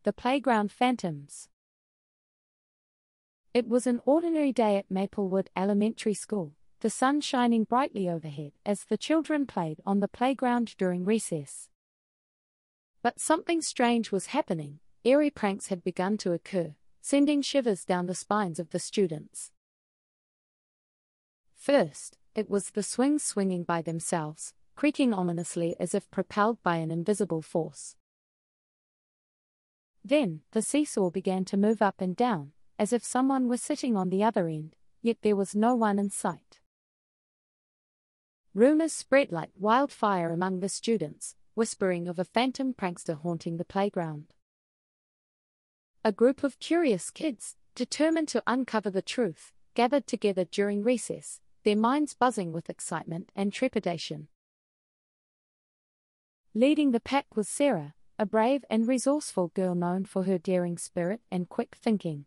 The Playground Phantoms. It was an ordinary day at Maplewood Elementary School, the sun shining brightly overhead as the children played on the playground during recess. But something strange was happening. Eerie pranks had begun to occur, sending shivers down the spines of the students. First, it was the swings swinging by themselves, creaking ominously as if propelled by an invisible force. Then, the seesaw began to move up and down, as if someone was sitting on the other end, yet there was no one in sight. Rumors spread like wildfire among the students, whispering of a phantom prankster haunting the playground. A group of curious kids, determined to uncover the truth, gathered together during recess, their minds buzzing with excitement and trepidation. Leading the pack was Sarah, a brave and resourceful girl known for her daring spirit and quick thinking.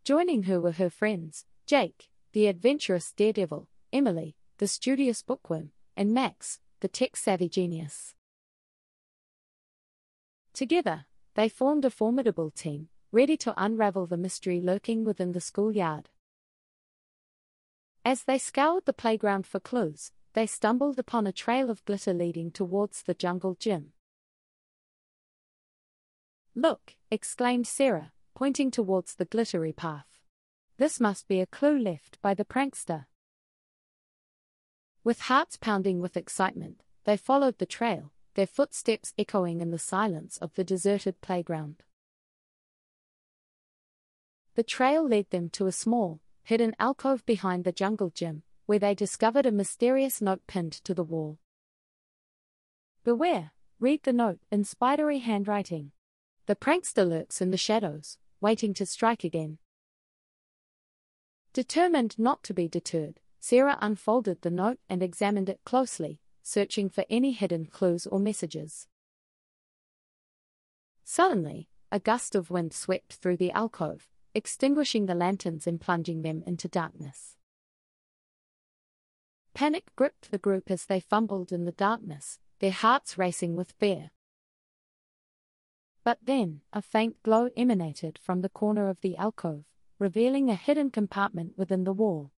Joining her were her friends, Jake, the adventurous daredevil, Emily, the studious bookworm, and Max, the tech-savvy genius. Together, they formed a formidable team, ready to unravel the mystery lurking within the schoolyard. As they scoured the playground for clues, they stumbled upon a trail of glitter leading towards the jungle gym. "Look," exclaimed Sarah, pointing towards the glittery path. "This must be a clue left by the prankster." With hearts pounding with excitement, they followed the trail, their footsteps echoing in the silence of the deserted playground. The trail led them to a small, hidden alcove behind the jungle gym, where they discovered a mysterious note pinned to the wall. "Beware," read the note in spidery handwriting. "The prankster lurks in the shadows, waiting to strike again." Determined not to be deterred, Sarah unfolded the note and examined it closely, searching for any hidden clues or messages. Suddenly, a gust of wind swept through the alcove, extinguishing the lanterns and plunging them into darkness. Panic gripped the group as they fumbled in the darkness, their hearts racing with fear. But then, a faint glow emanated from the corner of the alcove, revealing a hidden compartment within the wall.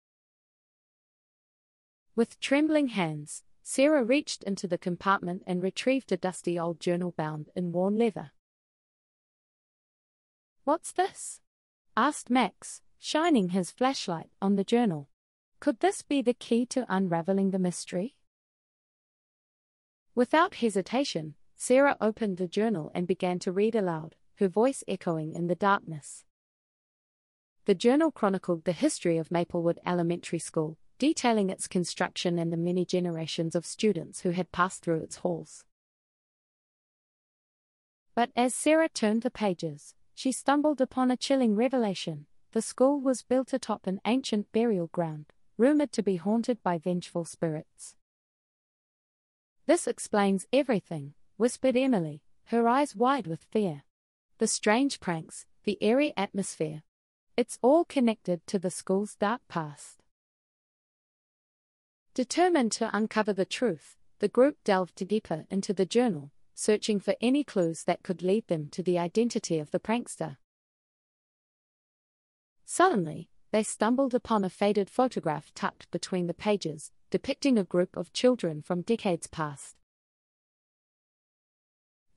With trembling hands, Sarah reached into the compartment and retrieved a dusty old journal bound in worn leather. "What's this?" asked Max, shining his flashlight on the journal. Could this be the key to unraveling the mystery? Without hesitation, Sarah opened the journal and began to read aloud, her voice echoing in the darkness. The journal chronicled the history of Maplewood Elementary School, detailing its construction and the many generations of students who had passed through its halls. But as Sarah turned the pages, she stumbled upon a chilling revelation. The school was built atop an ancient burial ground, rumored to be haunted by vengeful spirits. "This explains everything," whispered Emily, her eyes wide with fear. "The strange pranks, the eerie atmosphere. It's all connected to the school's dark past." Determined to uncover the truth, the group delved deeper into the journal, searching for any clues that could lead them to the identity of the prankster. Suddenly, they stumbled upon a faded photograph tucked between the pages, depicting a group of children from decades past.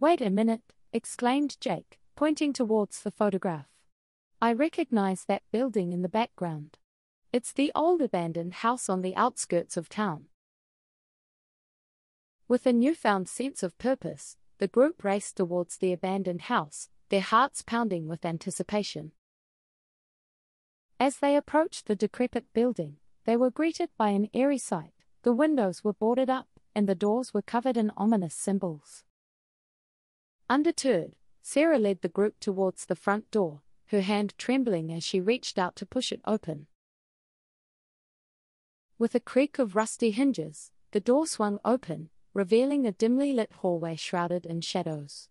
"Wait a minute," exclaimed Jake, pointing towards the photograph. "I recognize that building in the background. It's the old abandoned house on the outskirts of town." With a newfound sense of purpose, the group raced towards the abandoned house, their hearts pounding with anticipation. As they approached the decrepit building, they were greeted by an eerie sight. The windows were boarded up, and the doors were covered in ominous symbols. Undeterred, Sarah led the group towards the front door, her hand trembling as she reached out to push it open. With a creak of rusty hinges, the door swung open, revealing a dimly lit hallway shrouded in shadows.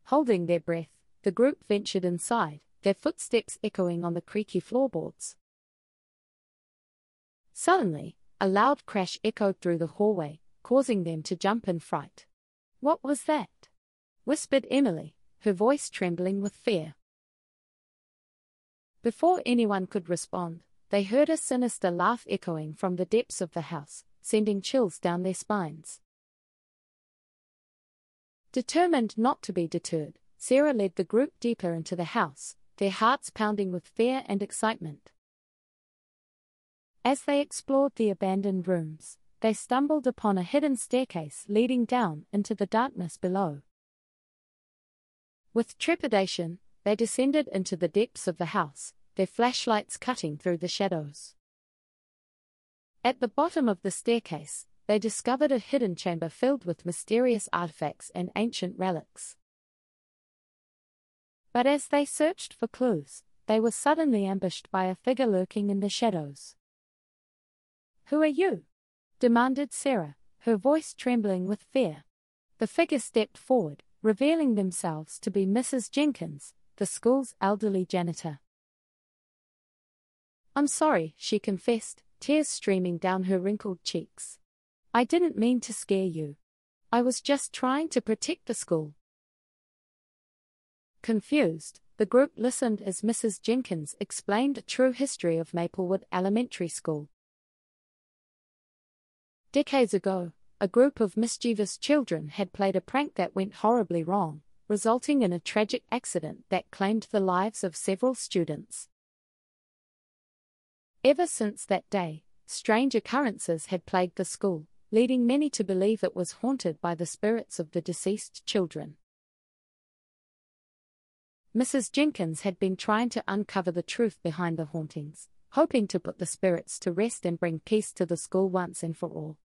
Holding their breath, the group ventured inside, their footsteps echoing on the creaky floorboards. Suddenly, a loud crash echoed through the hallway, causing them to jump in fright. What was that? whispered Emily, her voice trembling with fear. Before anyone could respond, they heard a sinister laugh echoing from the depths of the house, sending chills down their spines. Determined not to be deterred, Sarah led the group deeper into the house, their hearts pounding with fear and excitement. As they explored the abandoned rooms, they stumbled upon a hidden staircase leading down into the darkness below. With trepidation, they descended into the depths of the house, their flashlights cutting through the shadows. At the bottom of the staircase, they discovered a hidden chamber filled with mysterious artifacts and ancient relics. But as they searched for clues, they were suddenly ambushed by a figure lurking in the shadows. "Who are you?" demanded Sarah, her voice trembling with fear. The figure stepped forward, revealing themselves to be Mrs. Jenkins, the school's elderly janitor. "I'm sorry," she confessed, tears streaming down her wrinkled cheeks. "I didn't mean to scare you. I was just trying to protect the school." Confused, the group listened as Mrs. Jenkins explained the true history of Maplewood Elementary School. Decades ago, a group of mischievous children had played a prank that went horribly wrong, resulting in a tragic accident that claimed the lives of several students. Ever since that day, strange occurrences had plagued the school, leading many to believe it was haunted by the spirits of the deceased children. Mrs. Jenkins had been trying to uncover the truth behind the hauntings, hoping to put the spirits to rest and bring peace to the school once and for all.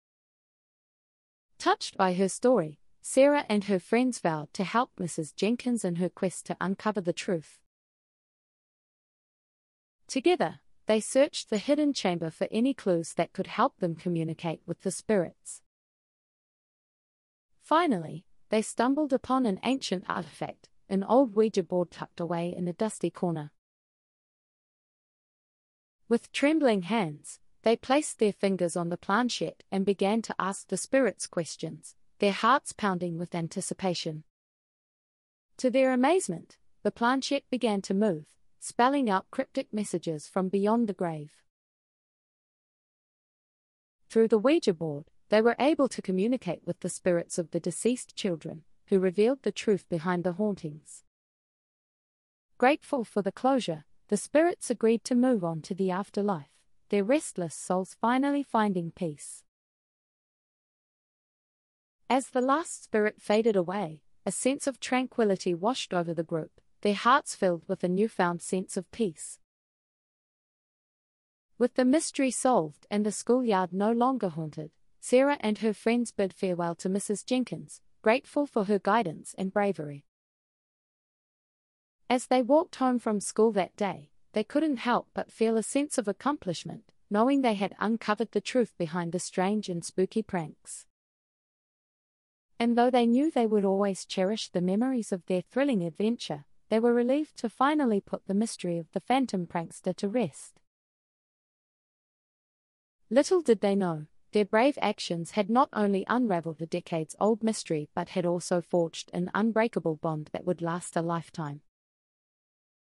Touched by her story, Sarah and her friends vowed to help Mrs. Jenkins in her quest to uncover the truth. Together, they searched the hidden chamber for any clues that could help them communicate with the spirits. Finally, they stumbled upon an ancient artifact, an old Ouija board tucked away in a dusty corner. With trembling hands, they placed their fingers on the planchette and began to ask the spirits questions, their hearts pounding with anticipation. To their amazement, the planchette began to move, spelling out cryptic messages from beyond the grave. Through the Ouija board, they were able to communicate with the spirits of the deceased children, who revealed the truth behind the hauntings. Grateful for the closure, the spirits agreed to move on to the afterlife, their restless souls finally finding peace. As the last spirit faded away, a sense of tranquility washed over the group, their hearts filled with a newfound sense of peace. With the mystery solved and the schoolyard no longer haunted, Sarah and her friends bid farewell to Mrs. Jenkins, grateful for her guidance and bravery. As they walked home from school that day, they couldn't help but feel a sense of accomplishment, knowing they had uncovered the truth behind the strange and spooky pranks. And though they knew they would always cherish the memories of their thrilling adventure, they were relieved to finally put the mystery of the phantom prankster to rest. Little did they know, their brave actions had not only unraveled the decades-old mystery but had also forged an unbreakable bond that would last a lifetime.